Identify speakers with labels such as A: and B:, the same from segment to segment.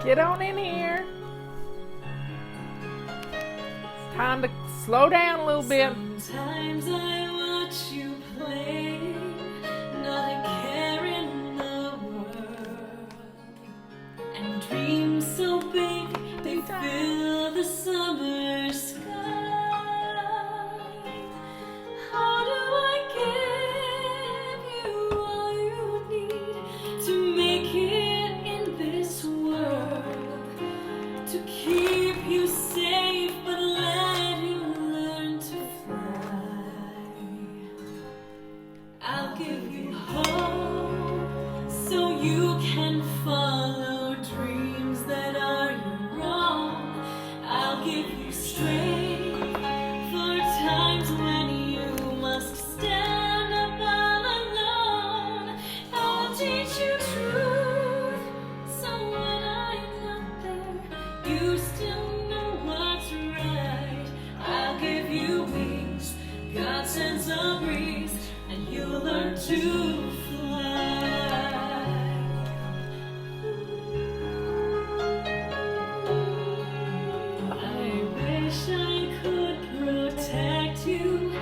A: Get on in here. It's time to slow down a little bit.
B: Sometimes I watch you play, not a care in the world, and dreams so big they fill the summer sky. How do I give you all you need to make it in this world, to keep you safe but let you learn to fly? I'll give you hope so you can follow dreams that are your own. I'll give you strength for times when you must stand up all alone. I'll teach you truth so when I'm not there, you still know what's right. I'll give you wings, God sends a breeze, and you'll learn to fly. I wish I could protect you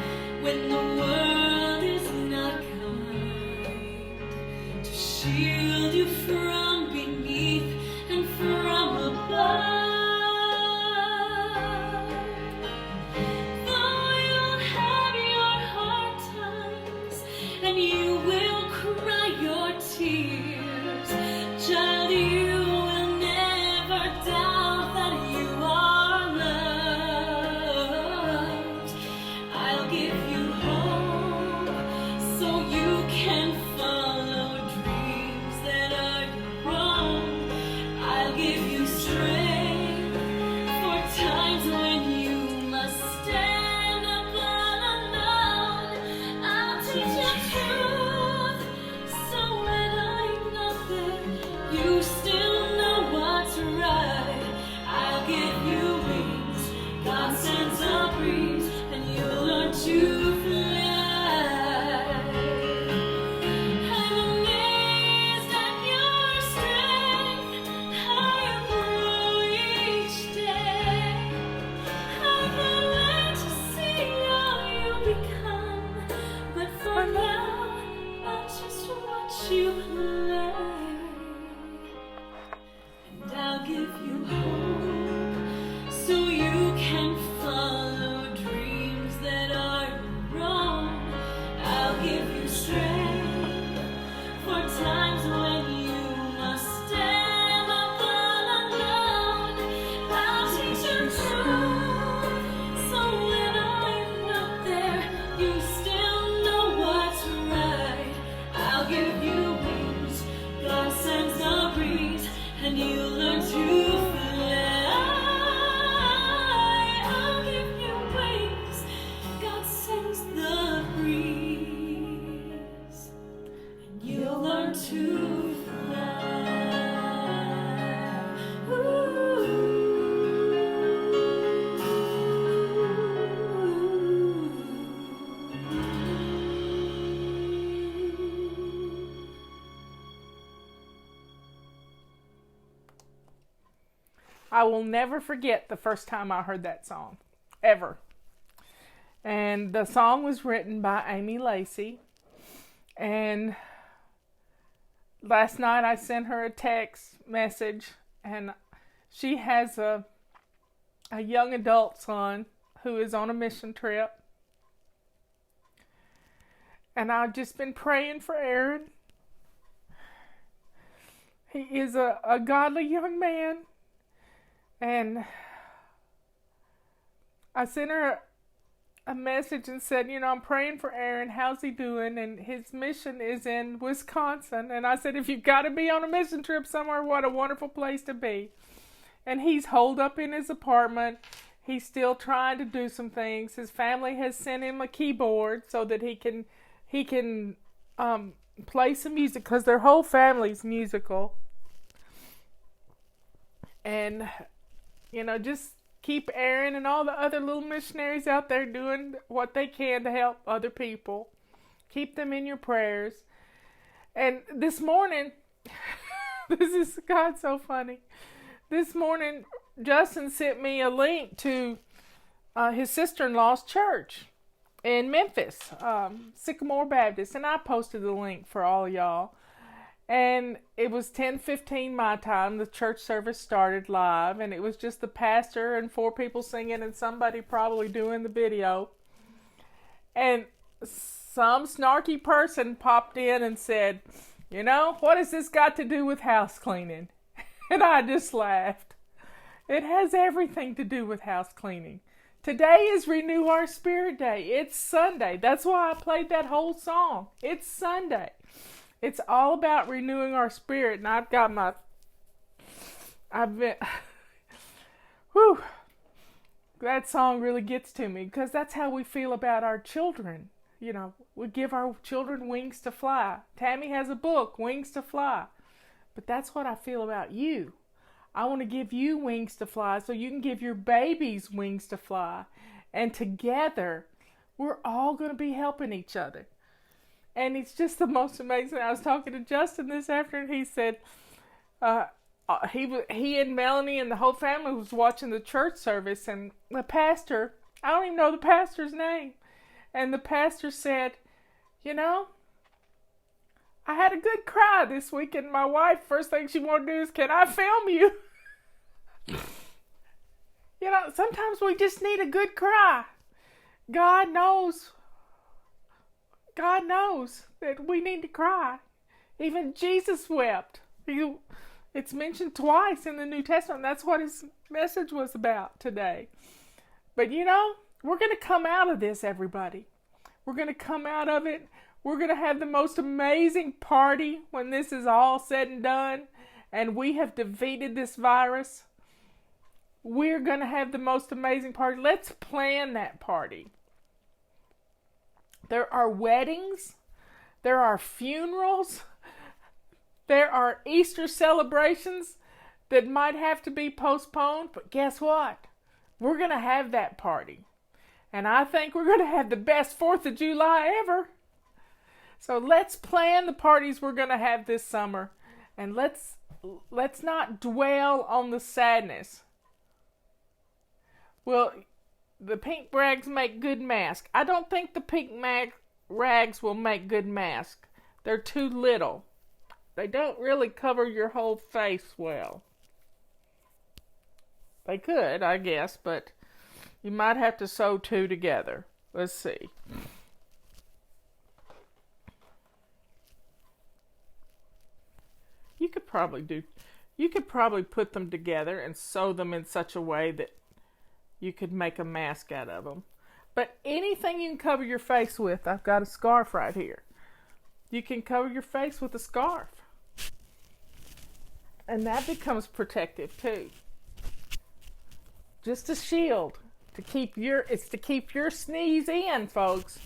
B: when the world is not kind, to shield you from beneath and from above. Though you'll have your hard times and you will cry your tears, child, you will never doubt that you are loved. I'll give you hope so you can follow dreams that are your own. I'll give you strength for times when you must stand up all alone. I'll teach you truth so when I'm not there, you still know what's right. I'll give you wings, God sends a breeze, and you'll learn to fly. I'm amazed at your strength, how you grow each day. I can't wait to see how you become, but for now, I just watch you play. And I'll give you hope so you can follow dreams that are your own. I'll give you strength for times when you must stand up all alone. I'll teach you truth so when I'm not there, you still know what's right. I'll give you wings, God sends a breeze, and you'll learn to fly. I'll give you wings, God sends the breeze, and you'll learn to fly.
A: I will never forget the first time I heard that song, ever. And the song was written by Amy Lacey. And last night I sent her a text message, and she has a young adult son who is on a mission trip. And I've just been praying for Aaron. He is a godly young man. And I sent her a message and said, I'm praying for Aaron. How's he doing? And his mission is in Wisconsin. And I said, if you've got to be on a mission trip somewhere, what a wonderful place to be. And he's holed up in his apartment. He's still trying to do some things. His family has sent him a keyboard so that he can play some music, because their whole family's musical. And just keep Aaron and all the other little missionaries out there doing what they can to help other people. Keep them in your prayers. And this morning, this is, God, so funny. this morning Justin sent me a link to his sister-in-law's church in Memphis, Sycamore Baptist, and I posted the link for all y'all. And it was 10:15 my time. The church service started live, and it was just the pastor and 4 people singing and somebody probably doing the video. And some snarky person popped in and said, you know, what has this got to do with house cleaning? And I just laughed. It has everything to do with house cleaning. Today is Renew Our Spirit Day. It's Sunday. That's why I played that whole song. It's Sunday. It's all about renewing our spirit. And whew, that song really gets to me because that's how we feel about our children. You know, we give our children wings to fly. Tammy has a book, Wings to Fly. But that's what I feel about you. I want to give you wings to fly so you can give your babies wings to fly. And together, we're all going to be helping each other. And it's just the most amazing. I was talking to Justin this afternoon. He said he and Melanie and the whole family was watching the church service. And the pastor, I don't even know the pastor's name. And the pastor said, you know, I had a good cry this week. And my wife, first thing she wanted to do is, can I film you? You know, sometimes we just need a good cry. God knows that we need to cry. Even Jesus wept. It's mentioned twice in the New Testament. That's what his message was about today. But you know, we're going to come out of this, everybody. We're going to come out of it. We're going to have the most amazing party when this is all said and done. And we have defeated this virus. We're going to have the most amazing party. Let's plan that party. There are weddings. There are funerals. There are Easter celebrations that might have to be postponed. But guess what? We're going to have that party. And I think we're going to have the best 4th of July ever. So let's plan the parties we're going to have this summer. And let's not dwell on the sadness. Well, the pink rags make good masks. I don't think the pink rags will make good masks. They're too little. They don't really cover your whole face well. They could, I guess, but you might have to sew 2 together. Let's see. You could probably put them together and sew them in such a way that you could make a mask out of them. But anything you can cover your face with, I've got a scarf right here. You can cover your face with a scarf. And that becomes protective too. Just a shield to keep your sneeze in, folks.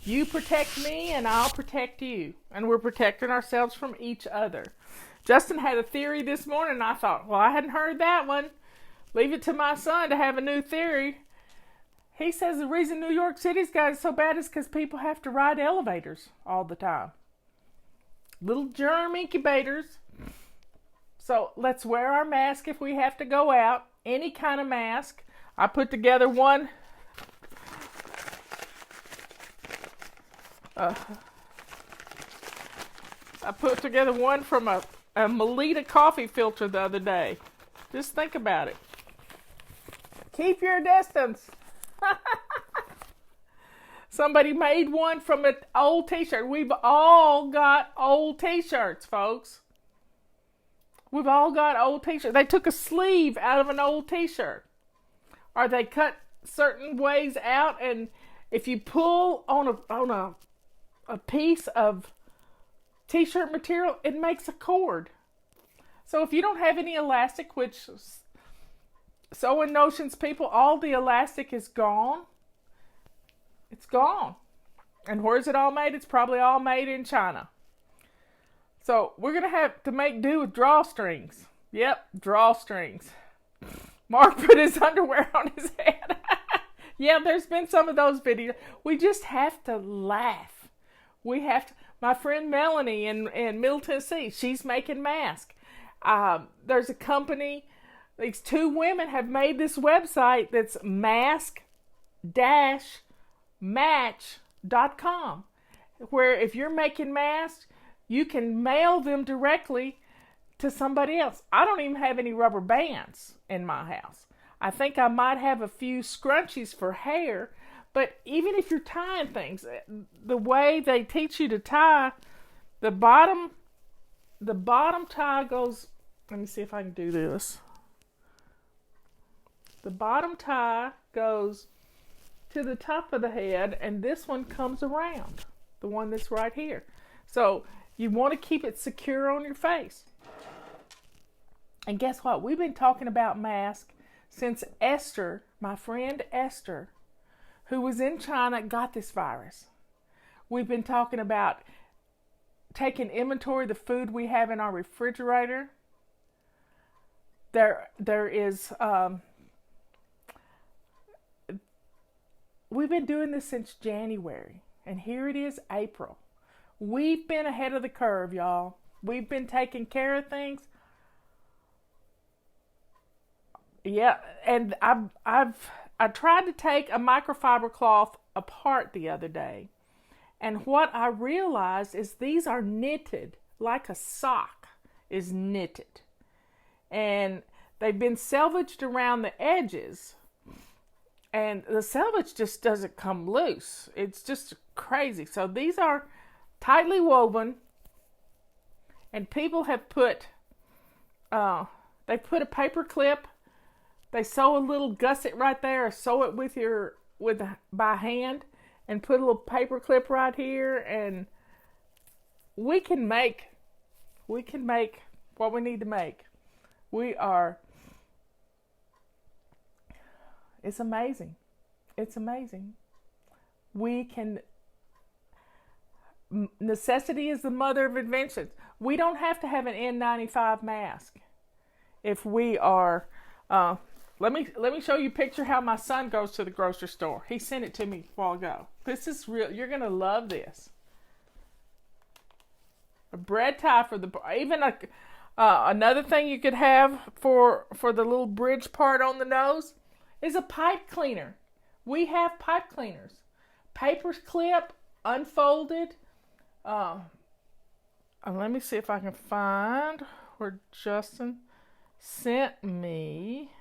A: You protect me and I'll protect you. And we're protecting ourselves from each other. Justin had a theory this morning and I thought, well, I hadn't heard that one. Leave it to my son to have a new theory. He says the reason New York City's got it so bad is because people have to ride elevators all the time. Little germ incubators. So let's wear our mask if we have to go out. Any kind of mask. I put together one. I put together one from a Melita coffee filter the other day. Just think about it. Keep your distance. Somebody made one from an old t-shirt. We've all got old t-shirts, folks. We've all got old t-shirts. They took a sleeve out of an old t-shirt. Or they cut certain ways out, and if you pull on a piece of t-shirt material, it makes a cord. So if you don't have any elastic, which Sewing Notions people, all the elastic is gone. It's gone. And where's it all made? It's probably all made in China. So we're going to have to make do with drawstrings. Yep, drawstrings. Mark put his underwear on his head. Yeah, there's been some of those videos. We just have to laugh. We have to. My friend Melanie in Middle Tennessee, she's making masks. There's a company These two women have made this website that's mask-match.com, where if you're making masks, you can mail them directly to somebody else. I don't even have any rubber bands in my house. I think I might have a few scrunchies for hair, but even if you're tying things, the way they teach you to tie, the bottom tie goes, let me see if I can do this. The bottom tie goes to the top of the head, and this one comes around, the one that's right here. So you want to keep it secure on your face. And guess what? We've been talking about masks since Esther, my friend Esther, who was in China, got this virus. We've been talking about taking inventory of the food we have in our refrigerator. There is, we've been doing this since January, and here it is, April. We've been ahead of the curve, y'all. We've been taking care of things. Yeah, and I tried to take a microfiber cloth apart the other day, and what I realized is these are knitted like a sock is knitted, and they've been selvaged around the edges, and the selvage just doesn't come loose. It's just crazy. So these are tightly woven, and people have put they put a paper clip. They sew a little gusset right there, or sew it by hand, and put a little paper clip right here, and we can make what we need to make. It's amazing. It's amazing. Necessity is the mother of inventions. We don't have to have an N95 mask if we are. Let me show you a picture how my son goes to the grocery store. He sent it to me a while ago. This is real. You're gonna love this. A bread tie for another thing you could have for the little bridge part on the nose is a pipe cleaner. We have pipe cleaners. Paper clip, unfolded. Let me see if I can find where Justin sent me.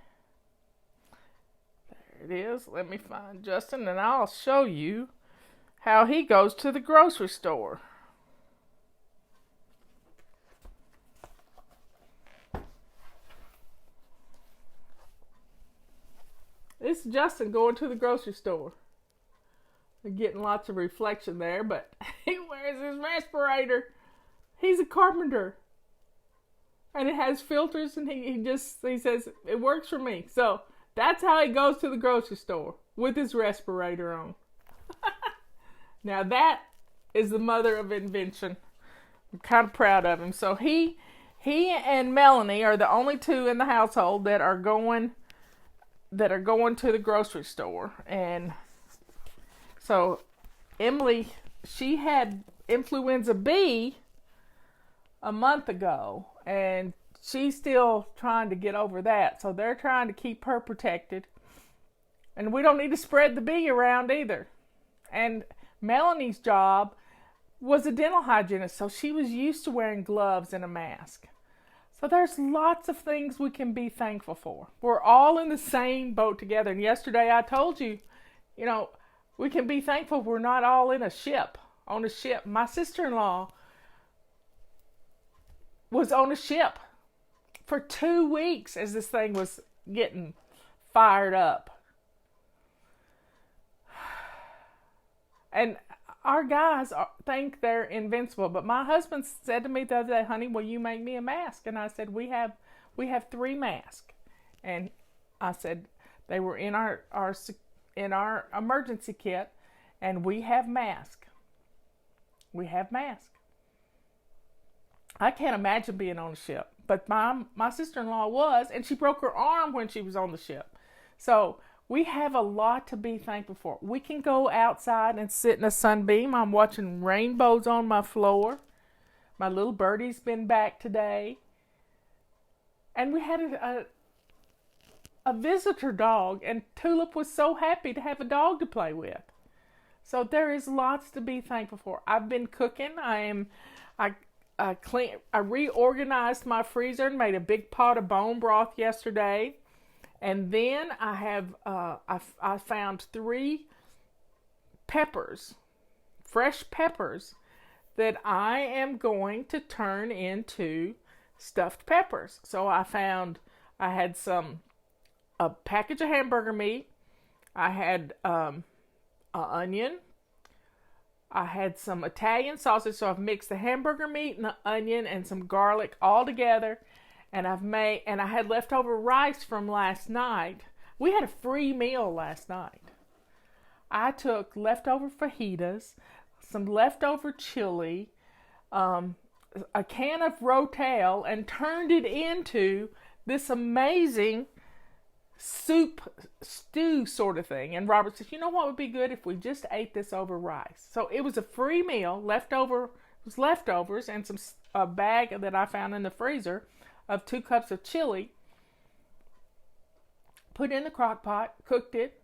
A: There it is. Let me find Justin, and I'll show you how he goes to the grocery store. This is Justin going to the grocery store. We're getting lots of reflection there, but he wears his respirator. He's a carpenter. And it has filters, and he says, it works for me. So that's how he goes to the grocery store, with his respirator on. Now that is the mother of invention. I'm kind of proud of him. So he and Melanie are the only two in the household that are going to the grocery store. And so Emily, she had influenza B a month ago, and she's still trying to get over that. So they're trying to keep her protected. And we don't need to spread the bee around either. And Melanie's job was a dental hygienist, so she was used to wearing gloves and a mask. So there's lots of things we can be thankful for. We're all in the same boat together. And yesterday I told you, we can be thankful we're not all on a ship. My sister-in-law was on a ship for 2 weeks as this thing was getting fired up. And our guys think they're invincible. But my husband said to me the other day, honey, will you make me a mask? And I said, we have 3 masks. And I said, they were in our emergency kit, and we have masks. We have masks. I can't imagine being on a ship. But my sister-in-law was, and she broke her arm when she was on the ship. So we have a lot to be thankful for. We can go outside and sit in a sunbeam. I'm watching rainbows on my floor. My little birdie's been back today. And we had a visitor dog, and Tulip was so happy to have a dog to play with. So there is lots to be thankful for. I've been cooking. I reorganized my freezer and made a big pot of bone broth yesterday, and then I found 3 peppers, fresh peppers, that I am going to turn into stuffed peppers. So I had a package of hamburger meat. I had an onion. I had some Italian sausage, so I've mixed the hamburger meat and the onion and some garlic all together, and I had leftover rice from last night. We had a free meal last night. I took leftover fajitas, some leftover chili, a can of Rotel, and turned it into this amazing soup stew sort of thing. And Robert says, you know what would be good if we just ate this over rice? So it was a free meal, leftovers, and a bag that I found in the freezer of 2 cups of chili. Put in the crock pot, cooked it,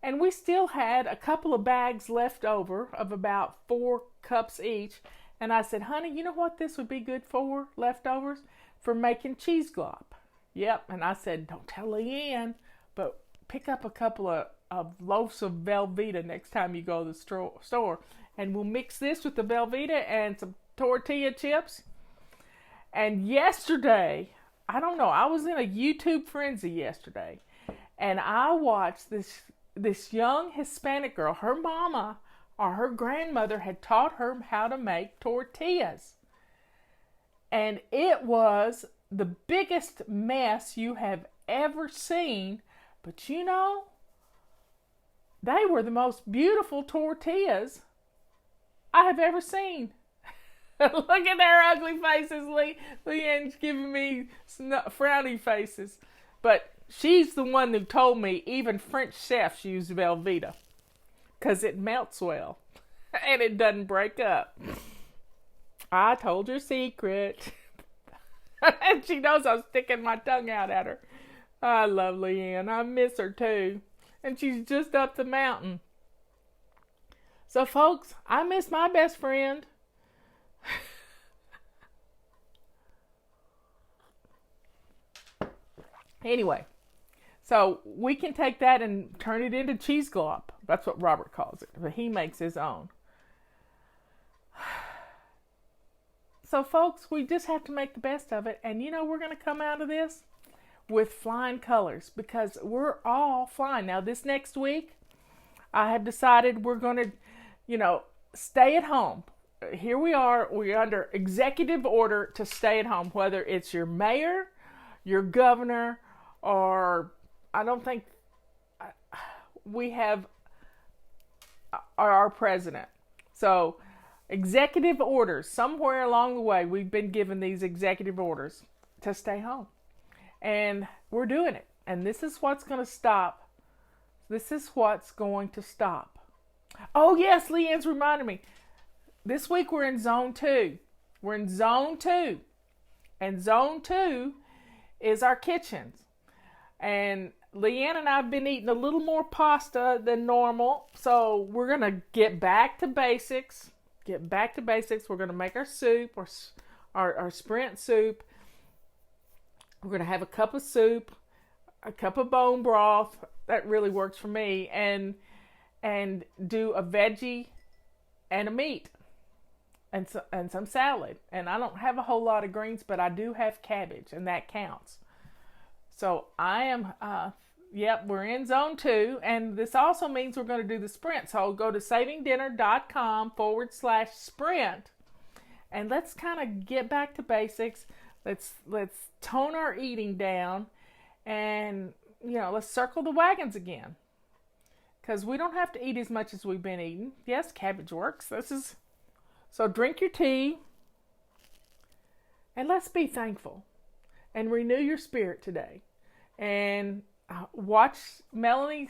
A: and we still had a couple of bags left over of about 4 cups each. And I said, honey, you know what this would be good for, leftovers? For making cheese glop. Yep, and I said, don't tell Leanne, but pick up a couple of loaves of Velveeta next time you go to the store. And we'll mix this with the Velveeta and some tortilla chips. And yesterday, I don't know, I was in a YouTube frenzy yesterday. And I watched this young Hispanic girl. Her mama or her grandmother had taught her how to make tortillas. And it was the biggest mess you have ever seen, but you know, they were the most beautiful tortillas I have ever seen. Look at their ugly faces. Leanne's giving me frowny faces, but she's the one who told me even French chefs use Velveeta because it melts well and it doesn't break up. I told your secret. And she knows I'm sticking my tongue out at her. I love Leanne. I miss her too. And she's just up the mountain. So folks, I miss my best friend. Anyway, so we can take that and turn it into cheese glop. That's what Robert calls it. But he makes his own. So folks, we just have to make the best of it. And you know, we're going to come out of this with flying colors because we're all flying. Now this next week, I have decided we're going to, stay at home. Here we're under executive order to stay at home, whether it's your mayor, your governor, or I don't think we have our president. So executive orders, somewhere along the way, we've been given these executive orders to stay home. And we're doing it. And this is what's going to stop. This is what's going to stop. Oh, yes, Leanne's reminded me. This week we're in zone 2. We're in zone 2. And zone 2 is our kitchens. And Leanne and I have been eating a little more pasta than normal. So we're going to get back to basics. We're going to make our soup, or our Sprint soup. We're going to have a cup of soup, a cup of bone broth. That really works for me. And do a veggie and a meat and some salad. And I don't have a whole lot of greens, but I do have cabbage, and that counts. So I am, we're in zone 2. And this also means we're going to do the sprint. So I'll go to savingdinner.com/sprint. And let's kind of get back to basics. Let's tone our eating down. And, let's circle the wagons again. Because we don't have to eat as much as we've been eating. Yes, cabbage works. So drink your tea. And let's be thankful. And renew your spirit today. And watch Melanie,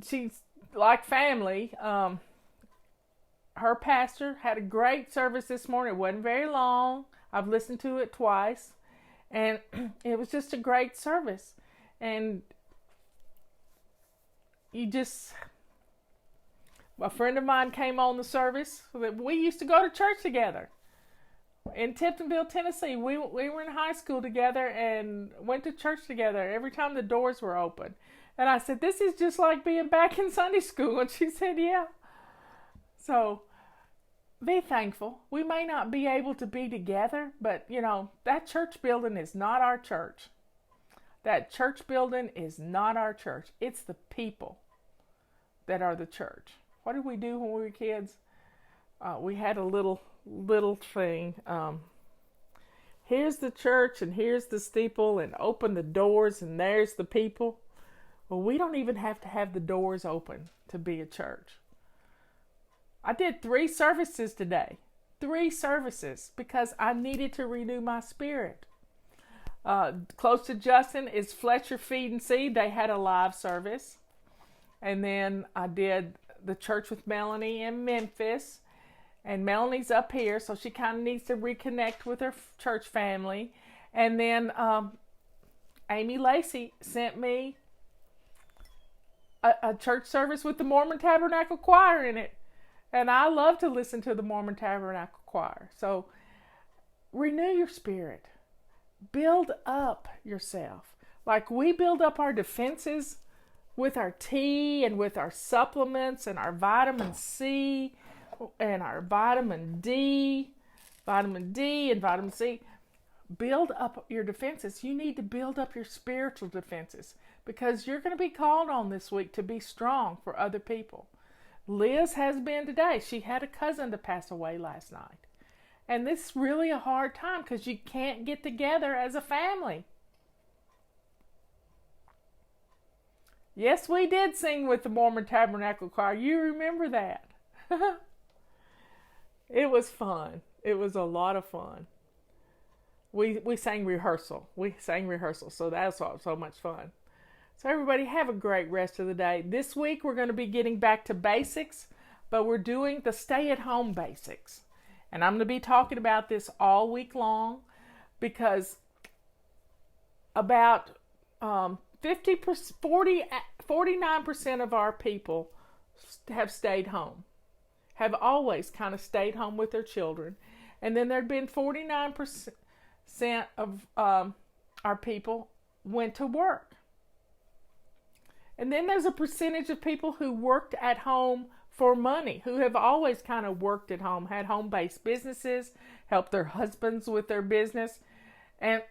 A: she's like family. Her pastor had a great service this morning. It wasn't very long. I've listened to it twice. And it was just a great service. And a friend of mine came on the service. We used to go to church together in Tiptonville, Tennessee. We were in high school together and went to church together every time the doors were open. And I said, this is just like being back in Sunday school. And she said, yeah. So be thankful. We may not be able to be together, but that church building is not our church. That church building is not our church. It's the people that are the church. What did we do when we were kids? We had a little thing. Here's the church and here's the steeple, and open the doors and there's the people. Well, we don't even have to have the doors open to be a church. I did 3 services today. 3 services because I needed to renew my spirit. Close to Justin is Fletcher Feed and Seed. They had a live service. And then I did the church with Melanie in Memphis. And Melanie's up here, so she kind of needs to reconnect with her church family. And then Amy Lacey sent me a church service with the Mormon Tabernacle Choir in it. And I love to listen to the Mormon Tabernacle Choir. So renew your spirit. Build up yourself. Like we build up our defenses with our tea and with our supplements and our vitamin C and our vitamin D and vitamin C. Build up your defenses. You need to build up your spiritual defenses because you're going to be called on this week to be strong for other people. Liz has been today. She had a cousin to pass away last night. And this is really a hard time because you can't get together as a family. Yes, we did sing with the Mormon Tabernacle Choir. You remember that. It was fun. It was a lot of fun. We sang rehearsal. So that was so much fun. So everybody have a great rest of the day. This week we're going to be getting back to basics, but we're doing the stay-at-home basics. And I'm going to be talking about this all week long because about 49% of our people have stayed home, have always kind of stayed home with their children. And then there'd been 49% of our people went to work. And then there's a percentage of people who worked at home for money, who have always kind of worked at home, had home-based businesses, helped their husbands with their business. And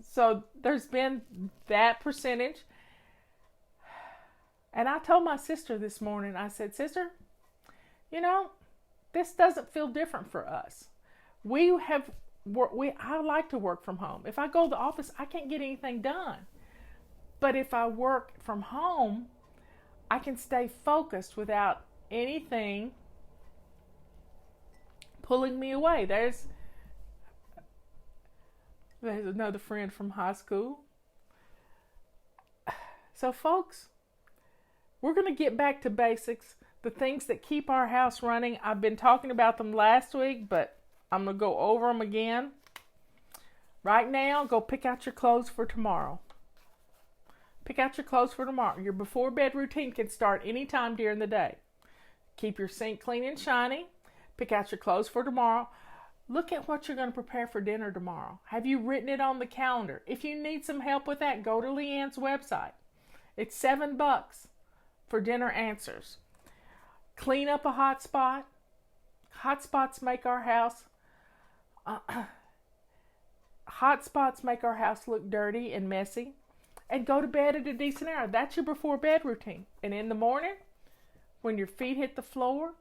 A: so there's been that percentage. And I told my sister this morning, I said, sister, this doesn't feel different for us. I like to work from home. If I go to the office, I can't get anything done. But if I work from home, I can stay focused without anything pulling me away. There's another friend from high school. So folks, we're going to get back to basics, the things that keep our house running. I've been talking about them last week, but I'm going to go over them again. Right now, go pick out your clothes for tomorrow. Pick out your clothes for tomorrow. Your before bed routine can start anytime during the day. Keep your sink clean and shiny. Pick out your clothes for tomorrow. Look at what you're going to prepare for dinner tomorrow. Have you written it on the calendar? If you need some help with that, go to Leanne's website. It's $7 for dinner answers. Clean up a hot spot. Hot spots make our house look dirty and messy. And go to bed at a decent hour. That's your before bed routine. And in the morning, when your feet hit the floor,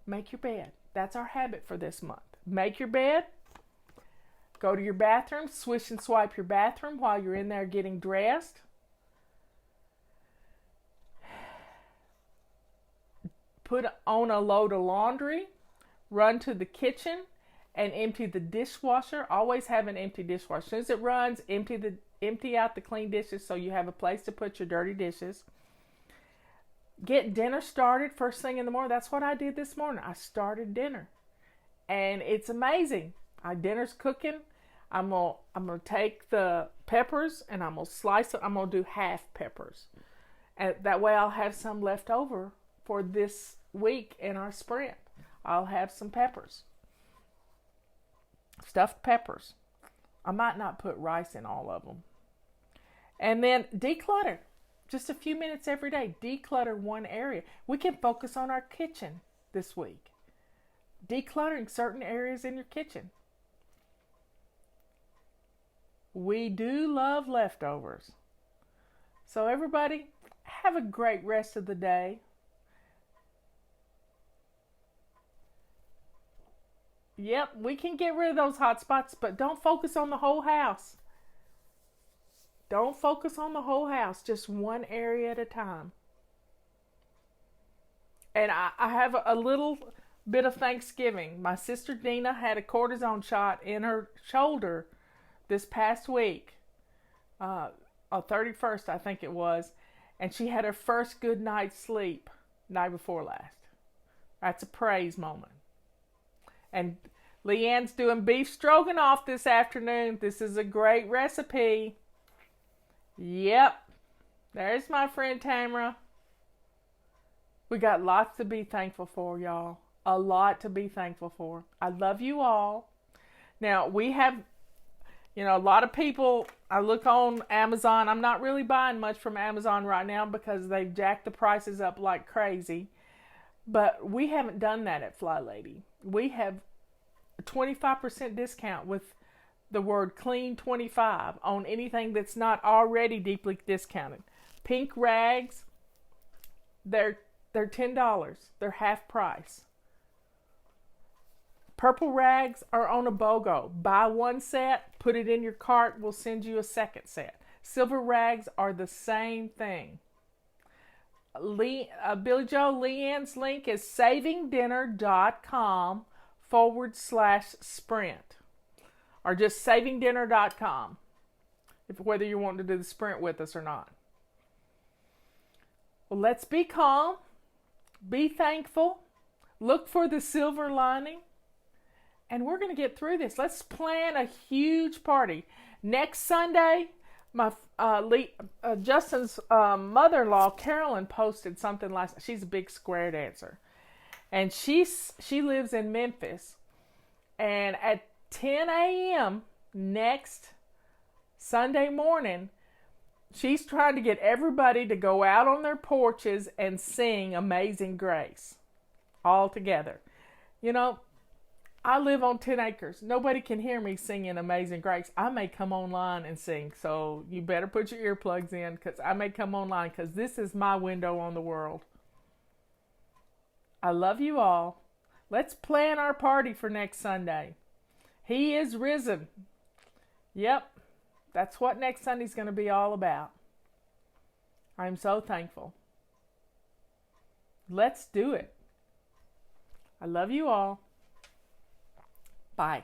A: make your bed. That's our habit for this month. Make your bed. Go to your bathroom. Swish and swipe your bathroom while you're in there getting dressed. Put on a load of laundry. Run to the kitchen and empty the dishwasher. Always have an empty dishwasher. As soon as it runs, empty out the clean dishes so you have a place to put your dirty dishes. Get dinner started first thing in the morning. That's what I did this morning. I started dinner. And it's amazing. Our dinner's cooking. I'm gonna take the peppers and I'm gonna slice it. I'm gonna do half peppers, and that way I'll have some left over for this week in our sprint. I'll have some peppers, stuffed peppers. I might not put rice in all of them. And then declutter. Just a few minutes every day. Declutter one area. We can focus on our kitchen this week. Decluttering certain areas in your kitchen. We do love leftovers. So everybody, have a great rest of the day. Yep, we can get rid of those hot spots, but don't focus on the whole house. Don't focus on the whole house, just one area at a time. And I have a little bit of Thanksgiving. My sister Dina had a cortisone shot in her shoulder this past week, on 31st, I think it was, and she had her first good night's sleep night before last. That's a praise moment. And Leanne's doing beef stroganoff this afternoon. This is a great recipe. Yep. There's my friend Tamara. We got lots to be thankful for, y'all. A lot to be thankful for. I love you all. Now, we have, a lot of people, I look on Amazon. I'm not really buying much from Amazon right now because they've jacked the prices up like crazy. But we haven't done that at Fly Lady. We have a 25% discount with the word clean 25 on anything that's not already deeply discounted. Pink rags, they're $10. They're half price. Purple rags are on a BOGO. Buy one set, put it in your cart, we'll send you a second set. Silver rags are the same thing. Billy Joe, Leanne's link is savingdinner.com/sprint. Or just savingdinner.com, whether you want to do the sprint with us or not. Well, let's be calm, be thankful, look for the silver lining, and we're going to get through this. Let's plan a huge party. Next Sunday, my Justin's mother-in-law, Carolyn, posted something last night. She's a big square dancer. And she lives in Memphis. And at 10 a.m. next Sunday morning, she's trying to get everybody to go out on their porches and sing Amazing Grace all together. I live on 10 acres. Nobody can hear me singing Amazing Grace. I may come online and sing, so you better put your earplugs in because I may come online because this is my window on the world. I love you all. Let's plan our party for next Sunday. He is risen. Yep, that's what next Sunday's going to be all about. I'm so thankful. Let's do it. I love you all. Bye.